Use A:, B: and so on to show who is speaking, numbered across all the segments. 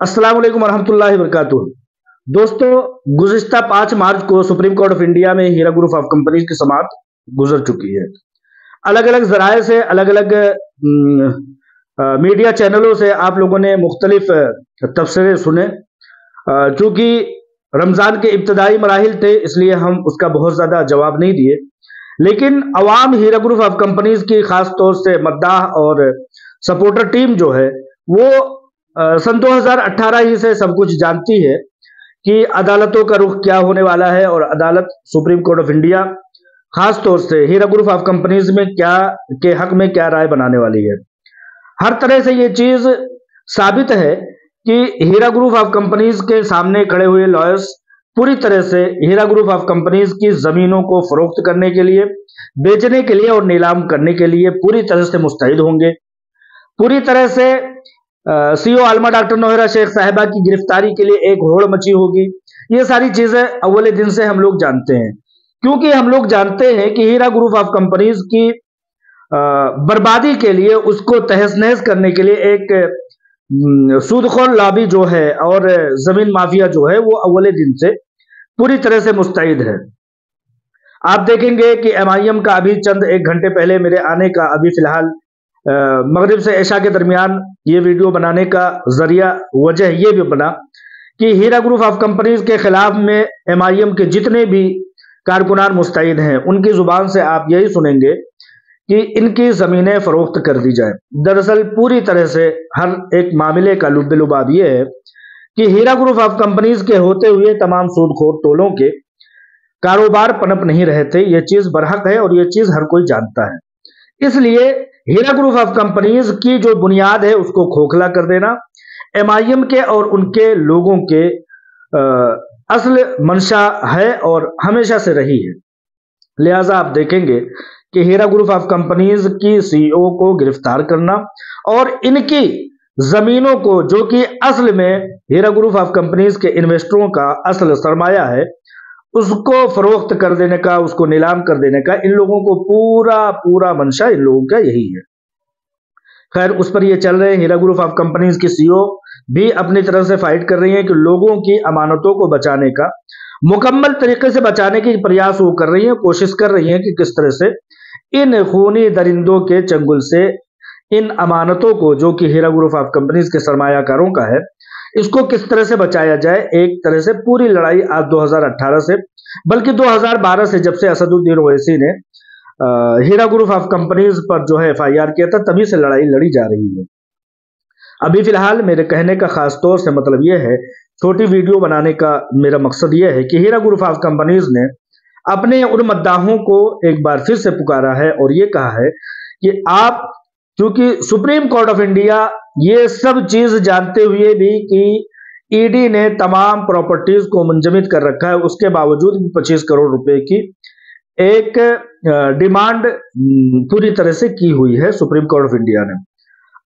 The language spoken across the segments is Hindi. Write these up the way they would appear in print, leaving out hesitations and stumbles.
A: अस्सलाम वालेकुम वरहमतुल्लाहि वबरकातुहू। दोस्तों, गुज़िश्ता 5 मार्च को सुप्रीम कोर्ट ऑफ इंडिया में हीरा ग्रुप ऑफ कंपनीज की समाअत गुजर चुकी है। अलग अलग जराए से अलग अलग मीडिया चैनलों से आप लोगों ने मुख्तलिफ तबसरे सुने। चूंकि रमज़ान के इब्तदाई मराहिल थे, इसलिए हम उसका बहुत ज़्यादा जवाब नहीं दिए। लेकिन अवाम हीरा ग्रुप ऑफ कंपनीज की खास तौर से मद्दाह और सपोर्टर टीम जो है वो सन 2018 ही से सब कुछ जानती है कि अदालतों का रुख क्या होने वाला है और अदालत सुप्रीम कोर्ट ऑफ इंडिया खास तौर से हीरा ग्रुप ऑफ कंपनीज में क्या के हक में क्या राय बनाने वाली है। हर तरह से ये चीज साबित है कि हीरा ग्रुप ऑफ कंपनीज के सामने खड़े हुए लॉयर्स पूरी तरह से हीरा ग्रुप ऑफ कंपनीज की जमीनों को फरोख्त करने के लिए, बेचने के लिए और नीलाम करने के लिए पूरी तरह से मुस्तैद होंगे। पूरी तरह से सीईओ आलमा डॉक्टर नौहरा शेख साहिबा की गिरफ्तारी के लिए एक होड़ मची होगी। ये सारी चीजें अव्वल दिन से हम लोग जानते हैं, क्योंकि हम लोग जानते हैं कि हीरा ग्रुप ऑफ कंपनीज की बर्बादी के लिए, उसको तहस नहस करने के लिए एक सूदखोर लॉबी जो है और जमीन माफिया जो है वो अव्वल दिन से पूरी तरह से मुस्तैद है। आप देखेंगे कि एमआईएम का अभी चंद एक घंटे पहले मेरे आने का, अभी फिलहाल मगरिब से ऐशा के दरमियान ये वीडियो बनाने का जरिया वजह ये भी बना कि हीरा ग्रुप ऑफ कंपनीज के खिलाफ में एमआईएम के जितने भी कारकुनान मुस्तैद हैं उनकी जुबान से आप यही सुनेंगे कि इनकी जमीनें फरोख्त कर दी जाए। दरअसल पूरी तरह से हर एक मामले का लुब्बे-लुबाब ये है कि हीरा ग्रुप ऑफ कंपनीज के होते हुए तमाम सूदखोर टोलों के कारोबार पनप नहीं रहते। ये चीज बरहक है और ये चीज हर कोई जानता है। इसलिए हीरा ग्रुप ऑफ कंपनीज की जो बुनियाद है उसको खोखला कर देना एमआईएम के और उनके लोगों के असल मंशा है और हमेशा से रही है। लिहाजा आप देखेंगे कि हीरा ग्रुप ऑफ कंपनीज की सीईओ को गिरफ्तार करना और इनकी जमीनों को, जो कि असल में हीरा ग्रुप ऑफ कंपनीज के इन्वेस्टरों का असल सरमाया है, उसको फरोख्त कर देने का, उसको नीलाम कर देने का इन लोगों को पूरा मंशा इन लोगों का यही है। खैर, उस पर ये चल रहे हैं। हीरा ग्रुप ऑफ कंपनीज की सीईओ भी अपनी तरफ से फाइट कर रही है कि लोगों की अमानतों को बचाने का, मुकम्मल तरीके से बचाने की प्रयास वो कर रही है, कोशिश कर रही है कि किस तरह से इन खूनी दरिंदों के चंगुल से इन अमानतों को, जो कि हीरा ग्रुप ऑफ कंपनीज के सरमायाकारों का है, इसको किस तरह से बचाया जाए। एक तरह से पूरी लड़ाई आज 2018 से, बल्कि 2012 से, जब से असदुद्दीन ओवैसी ने हीरा ग्रुप ऑफ कंपनीज पर जो है एफआईआर किया था, तभी से लड़ाई लड़ी जा रही है। अभी फिलहाल मेरे कहने का खास तौर से मतलब यह है, छोटी वीडियो बनाने का मेरा मकसद यह है कि हीरा ग्रुप ऑफ कंपनीज ने अपने उन मद्दाहों को एक बार फिर से पुकारा है और ये कहा है कि आप, क्योंकि सुप्रीम कोर्ट ऑफ इंडिया ये सब चीज जानते हुए भी कि ईडी ने तमाम प्रॉपर्टीज को मुंजमद कर रखा है, उसके बावजूद भी 25 करोड़ रुपए की एक डिमांड पूरी तरह से की हुई है सुप्रीम कोर्ट ऑफ इंडिया ने।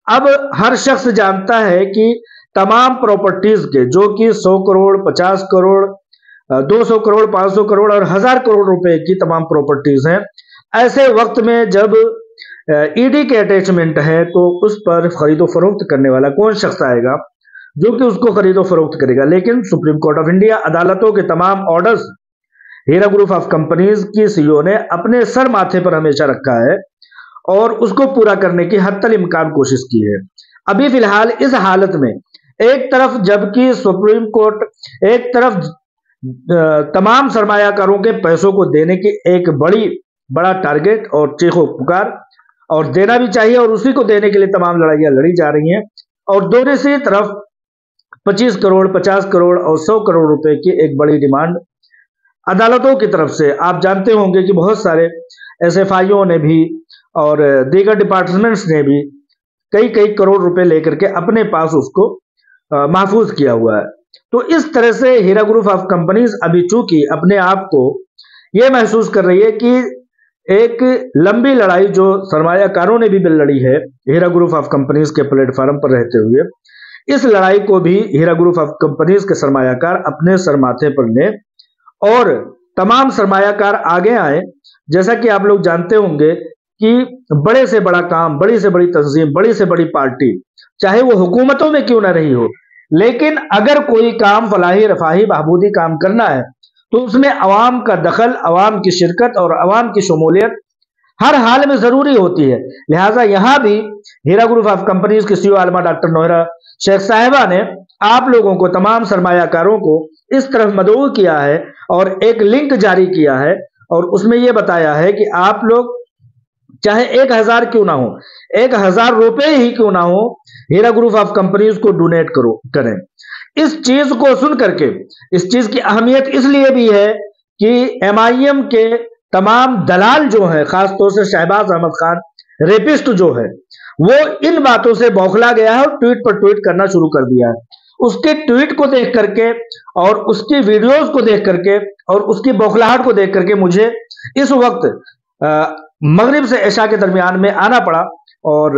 A: अब हर शख्स जानता है कि तमाम प्रॉपर्टीज के, जो कि 100 करोड़, 50 करोड़, 200 करोड़, 500 करोड़ और 1000 करोड़ रुपए की तमाम प्रॉपर्टीज हैं, ऐसे वक्त में जब ईडी के अटैचमेंट है तो उस पर खरीदो फरोख्त करने वाला कौन शख्स आएगा जो कि उसको खरीदो फरोख्त करेगा। लेकिन सुप्रीम कोर्ट ऑफ इंडिया, अदालतों के तमाम orders Heera group of companies की सीईओ ने अपने सर माथे पर हमेशा रखा है और उसको पूरा करने की हत्तल इम्कान कोशिश की है। अभी फिलहाल इस हालत में एक तरफ जबकि सुप्रीम कोर्ट एक तरफ तमाम सरमायाकारों के पैसों को देने की एक बड़ा टारगेट और चीखो पुकार, और देना भी चाहिए और उसी को देने के लिए तमाम लड़ाइयां लड़ी जा रही हैं, और दूसरी तरफ 25 करोड़, 50 करोड़ और 100 करोड़ रुपए की एक बड़ी डिमांड अदालतों की तरफ से। आप जानते होंगे कि बहुत सारे एसएफआईओ ने भी और दीगर डिपार्टमेंट्स ने भी कई करोड़ रुपए लेकर के अपने पास उसको महफूज किया हुआ है। तो इस तरह से हीरा ग्रुप ऑफ कंपनीज अभी चूंकि अपने आप को यह महसूस कर रही है कि एक लंबी लड़ाई जो सरमायाकारों ने भी लड़ी है हीरा ग्रुप ऑफ कंपनीज के प्लेटफॉर्म पर रहते हुए, इस लड़ाई को भी हीरा ग्रुप ऑफ कंपनीज के सरमायाकार अपने सर माथे पर ले और तमाम सरमायाकार आगे आए। जैसा कि आप लोग जानते होंगे कि बड़े से बड़ा काम, बड़ी से बड़ी तंजीम, बड़ी से बड़ी पार्टी, चाहे वो हुकूमतों में क्यों ना रही हो, लेकिन अगर कोई काम फलाही रफाही बहबूदी काम करना है तो उसमें अवाम का दखल, अवाम की शिरकत और अवाम की शमूलियत हर हाल में जरूरी होती है। लिहाजा यहां भी हीरा ग्रुप ऑफ कंपनीज की सीईओ आलमा डॉक्टर नोहरा शेख साहिबा ने आप लोगों को, तमाम सरमायाकारों को इस तरफ मदऊ किया है और एक लिंक जारी किया है और उसमें यह बताया है कि आप लोग चाहे 1000 क्यों ना हो, 1000 रुपए ही क्यों ना हो, हीरा ग्रुप ऑफ कंपनीज को डोनेट करें। इस चीज को सुन करके, इस चीज की अहमियत इसलिए भी है कि एमआईएम के तमाम दलाल जो है, खासतौर से शहबाज अहमद खान रेपिस्ट जो है, वो इन बातों से बौखला गया है और ट्वीट पर ट्वीट करना शुरू कर दिया है। उसके ट्वीट को देख करके और उसकी वीडियोस को देख करके और उसकी बौखलाहट को देख करके मुझे इस वक्त मगरिब से इशा के दरमियान में आना पड़ा और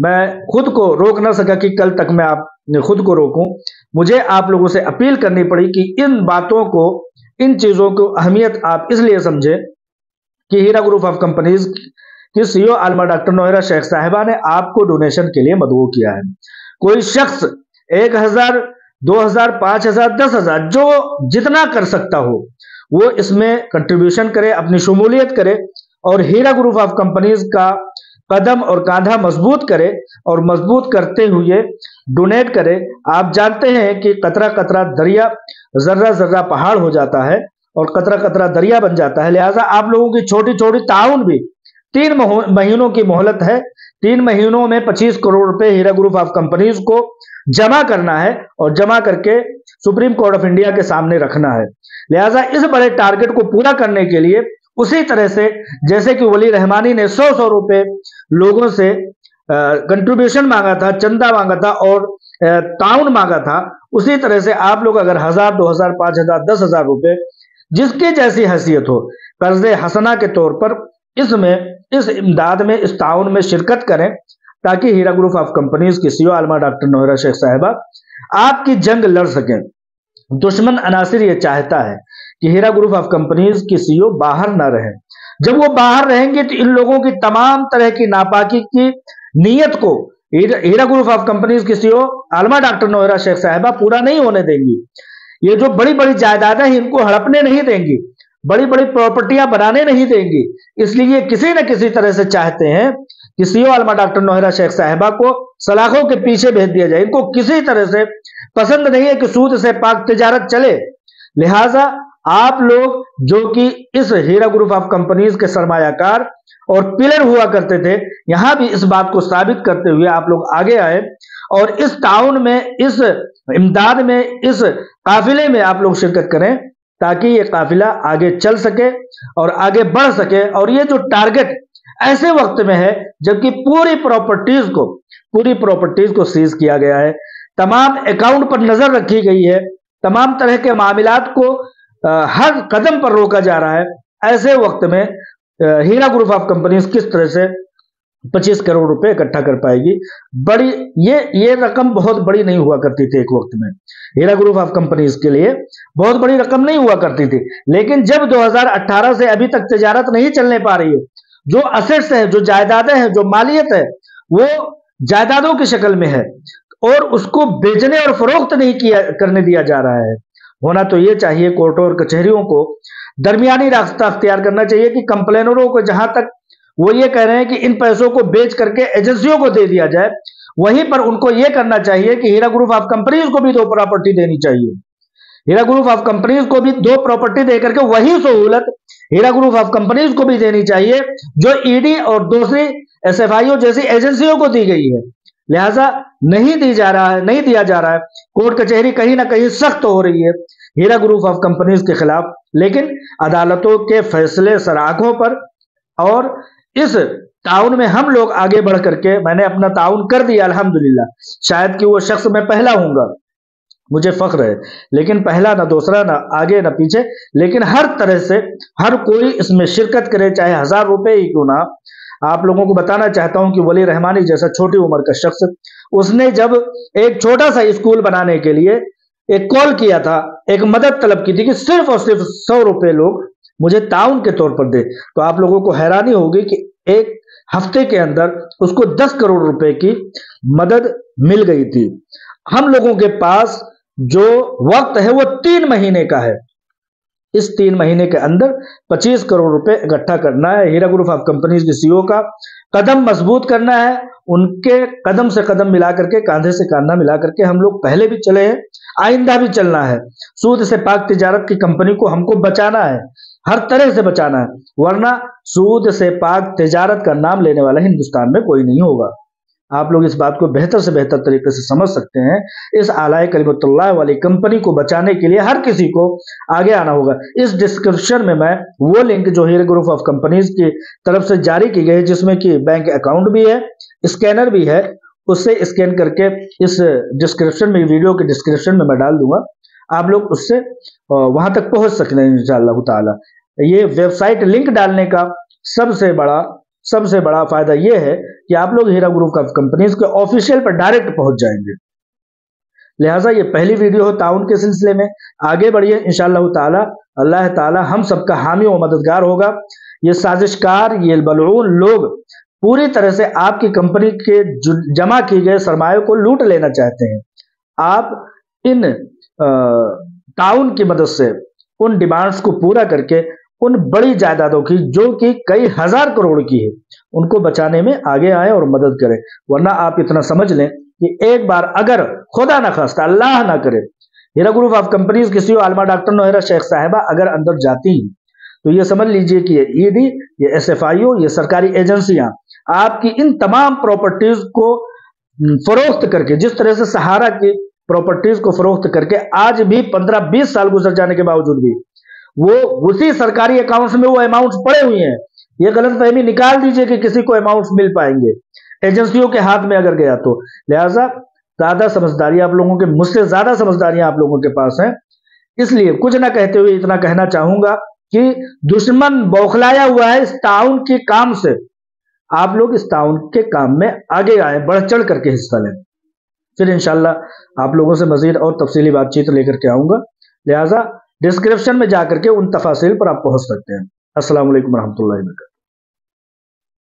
A: मैं खुद को रोक ना सका कि कल तक मैं खुद को रोकूं। मुझे आप लोगों से अपील करनी पड़ी कि इन बातों को, इन चीजों को अहमियत आप इसलिए समझें कि हीरा ग्रुप ऑफ कंपनीज की सीईओ आलमा डॉक्टर नोहरा शेख साहिबा ने आपको डोनेशन के लिए मदऊ किया है। कोई शख्स 1000, 2000, 5000, 10,000 जो जितना कर सकता हो वो इसमें कंट्रीब्यूशन करे, अपनी शमूलियत करे और हीरा ग्रुप ऑफ कंपनीज का कदम और कांधा मजबूत करे और मजबूत करते हुए डोनेट करे। आप जानते हैं कि कतरा कतरा दरिया, जर्रा जर्रा पहाड़ हो जाता है और कतरा कतरा दरिया बन जाता है। लिहाजा आप लोगों की छोटी छोटी ताउन भी 3 महीनों की मोहलत है। 3 महीनों में 25 करोड़ रुपए हीरा ग्रुप ऑफ कंपनीज को जमा करना है और जमा करके सुप्रीम कोर्ट ऑफ इंडिया के सामने रखना है। लिहाजा इस बड़े टारगेट को पूरा करने के लिए उसी तरह से जैसे कि वली रहमानी ने 100 रुपए लोगों से कंट्रीब्यूशन मांगा था, चंदा मांगा था और ताउन मांगा था, उसी तरह से आप लोग अगर 1000, 2000, 5000, 10,000 रुपए जिसकी जैसी हैसियत हो, कर्जे हसना के तौर पर इसमें, इस इमदाद में, इस ताउन में शिरकत करें ताकि हीरा ग्रुप ऑफ कंपनीज की सीईओ आलमा डॉक्टर नोहरा शेख साहिबा आपकी जंग लड़ सकें। दुश्मन अनासिर यह चाहता है कि हीरा ग्रुप ऑफ कंपनीज की सीईओ बाहर ना रहे। जब वो बाहर रहेंगे तो इन लोगों की तमाम तरह की नापाकी की नीयत को हीरा ग्रुप ऑफ कंपनीज की सीईओ आलमा डॉक्टर नोहरा शेख साहिबा पूरा नहीं होने देंगी। ये जो बड़ी बड़ी जायदादें हैं इनको हड़पने नहीं देंगी, बड़ी बड़ी प्रॉपर्टियां बनाने नहीं देंगी। इसलिए किसी न किसी तरह से चाहते हैं कि सीईओ आलमा डॉक्टर नोहरा शेख साहिबा को सलाखों के पीछे भेज दिया जाए। इनको किसी तरह से पसंद नहीं है कि सूद से पाक तिजारत चले। लिहाजा आप लोग जो कि इस हीरा ग्रुप ऑफ कंपनीज के सरमायाकार और पिलर हुआ करते थे, यहां भी इस बात को साबित करते हुए आप लोग आगे आए और इस ताउन में, इस इमदाद में, इस काफिले में आप लोग शिरकत करें ताकि ये काफिला आगे चल सके और आगे बढ़ सके। और ये जो टारगेट ऐसे वक्त में है जबकि पूरी प्रॉपर्टीज को सीज किया गया है, तमाम अकाउंट पर नजर रखी गई है, तमाम तरह के मामलात को हर कदम पर रोका जा रहा है, ऐसे वक्त में हीरा ग्रुप ऑफ कंपनीज किस तरह से 25 करोड़ रुपए इकट्ठा कर पाएगी? बड़ी ये रकम बहुत बड़ी नहीं हुआ करती थी एक वक्त में, हीरा ग्रुप ऑफ कंपनीज के लिए बहुत बड़ी रकम नहीं हुआ करती थी। लेकिन जब 2018 से अभी तक तिजारत नहीं चलने पा रही है, जो असेट्स है, जो जायदादें हैं, जो मालियत है वो जायदादों की शक्ल में है और उसको बेचने और फरोख्त नहीं करने दिया जा रहा है। होना तो ये चाहिए कोर्टों और कचहरियों को दरमियानी रास्ता अख्तियार करना चाहिए कि कंप्लेनरों को जहां तक वो ये कह रहे हैं कि इन पैसों को बेच करके एजेंसियों को दे दिया जाए, वहीं पर उनको ये करना चाहिए कि हीरा ग्रुप ऑफ कंपनीज को भी 2 प्रॉपर्टी देनी चाहिए। हीरा ग्रुप ऑफ कंपनीज को भी 2 प्रॉपर्टी देकर के वही सहूलत हीरा ग्रुप ऑफ कंपनीज को भी देनी चाहिए जो ईडी और दूसरी एसएफआईओ जैसी एजेंसियों को दी गई है। लिहाजा नहीं दिया जा रहा है। कोर्ट कचहरी कहीं ना कहीं सख्त हो रही है हीरा ग्रुप ऑफ कंपनीज के खिलाफ, लेकिन अदालतों के फैसले सराखों पर और इस ताउन में हम लोग आगे बढ़ करके, मैंने अपना ताउन कर दिया अल्हम्दुलिल्लाह। शायद कि वो शख्स मैं पहला हूंगा, मुझे फख्र है, लेकिन पहला ना दूसरा, ना आगे ना पीछे, लेकिन हर तरह से हर कोई इसमें शिरकत करे, चाहे 1000 रुपए ही क्यों ना। आप लोगों को बताना चाहता हूं कि वली रहमानी जैसा छोटी उम्र का शख्स, उसने जब एक छोटा सा स्कूल बनाने के लिए एक कॉल किया था, एक मदद तलब की थी कि सिर्फ और सिर्फ 100 रुपए लोग मुझे ताउन के तौर पर दे, तो आप लोगों को हैरानी होगी कि एक हफ्ते के अंदर उसको 10 करोड़ रुपए की मदद मिल गई थी। हम लोगों के पास जो वक्त है वो 3 महीने का है। इस 3 महीने के अंदर 25 करोड़ रुपए इकट्ठा करना है। हीरा ग्रुप ऑफ कंपनीज के सीईओ का कदम मजबूत करना है, उनके कदम से कदम मिला करके, कांधे से कांधा मिला करके हम लोग पहले भी चले हैं, आइंदा भी चलना है। सूद से पाक तिजारत की कंपनी को हमको बचाना है, हर तरह से बचाना है, वरना सूद से पाक तिजारत का नाम लेने वाला हिंदुस्तान में कोई नहीं होगा। आप लोग इस बात को बेहतर से बेहतर तरीके से समझ सकते हैं। इस आलाए कलिमतुल्लाह वाली कंपनी को बचाने के लिए हर किसी को आगे आना होगा। इस डिस्क्रिप्शन में मैं वो लिंक जो हीरा ग्रुप ऑफ कंपनीज की तरफ से जारी की गई है, जिसमें कि बैंक अकाउंट भी है, स्कैनर भी है, उससे स्कैन करके इस डिस्क्रिप्शन में, वीडियो के डिस्क्रिप्शन में मैं डाल दूंगा। आप लोग उससे वहां तक पहुंच सकते हैं इंशाअल्लाह ताला। ये वेबसाइट लिंक डालने का सबसे बड़ा फायदा यह है कि आप लोग हीरा ग्रुप ऑफ कंपनीज के ऑफिशियल पर डायरेक्ट पहुंच जाएंगे। लिहाजा ये पहली वीडियो हो ताउन के सिलसिले में। आगे बढ़िए इंशाअल्लाह ताला। अल्लाह ताला हम सबका हामी और मददगार होगा। ये साजिशकार, ये बलऊन लोग पूरी तरह से आपकी कंपनी के जमा किए गए सरमाए को लूट लेना चाहते हैं। आप इन ताउन की मदद से उन डिमांड्स को पूरा करके उन बड़ी जायदादों की, जो कि कई हजार करोड़ की है, उनको बचाने में आगे आए और मदद करें। वरना आप इतना समझ लें कि एक बार अगर खुदा न खास्ता, अल्लाह ना करे, हीरा ग्रुप ऑफ कंपनीज की सीईओ आलमा डॉक्टर नौहरा शेख साहिबा अगर अंदर जाती हैं, तो ये समझ लीजिए कि ये ईडी, ये एसएफआईओ, ये सरकारी एजेंसियां आपकी इन तमाम प्रॉपर्टीज को फरोख्त करके, जिस तरह से सहारा की प्रॉपर्टीज को फरोख्त करके आज भी 15-20 साल गुजर जाने के बावजूद भी वो उसी सरकारी अकाउंट्स में वो अमाउंट्स पड़े हुए हैं। ये गलतफहमी निकाल दीजिए कि किसी को अमाउंट्स मिल पाएंगे एजेंसियों के हाथ में अगर गया तो। लिहाजा ज्यादा समझदारी आप लोगों के, मुझसे ज्यादा समझदारियां आप लोगों के पास हैं। इसलिए कुछ ना कहते हुए इतना कहना चाहूंगा कि दुश्मन बौखलाया हुआ है इस ताउन के काम से। आप लोग इस ताउन के काम में आगे आए, बढ़ चढ़ करके हिस्सा लें। फिर इंशाल्लाह आप लोगों से मजीद और तफसीली बातचीत लेकर के आऊंगा। लिहाजा डिस्क्रिप्शन में जाकर के उन तफासिल पर आप पहुंच सकते हैं। अस्सलाम वालेकुम रहमतुल्लाहि व बरकातहू।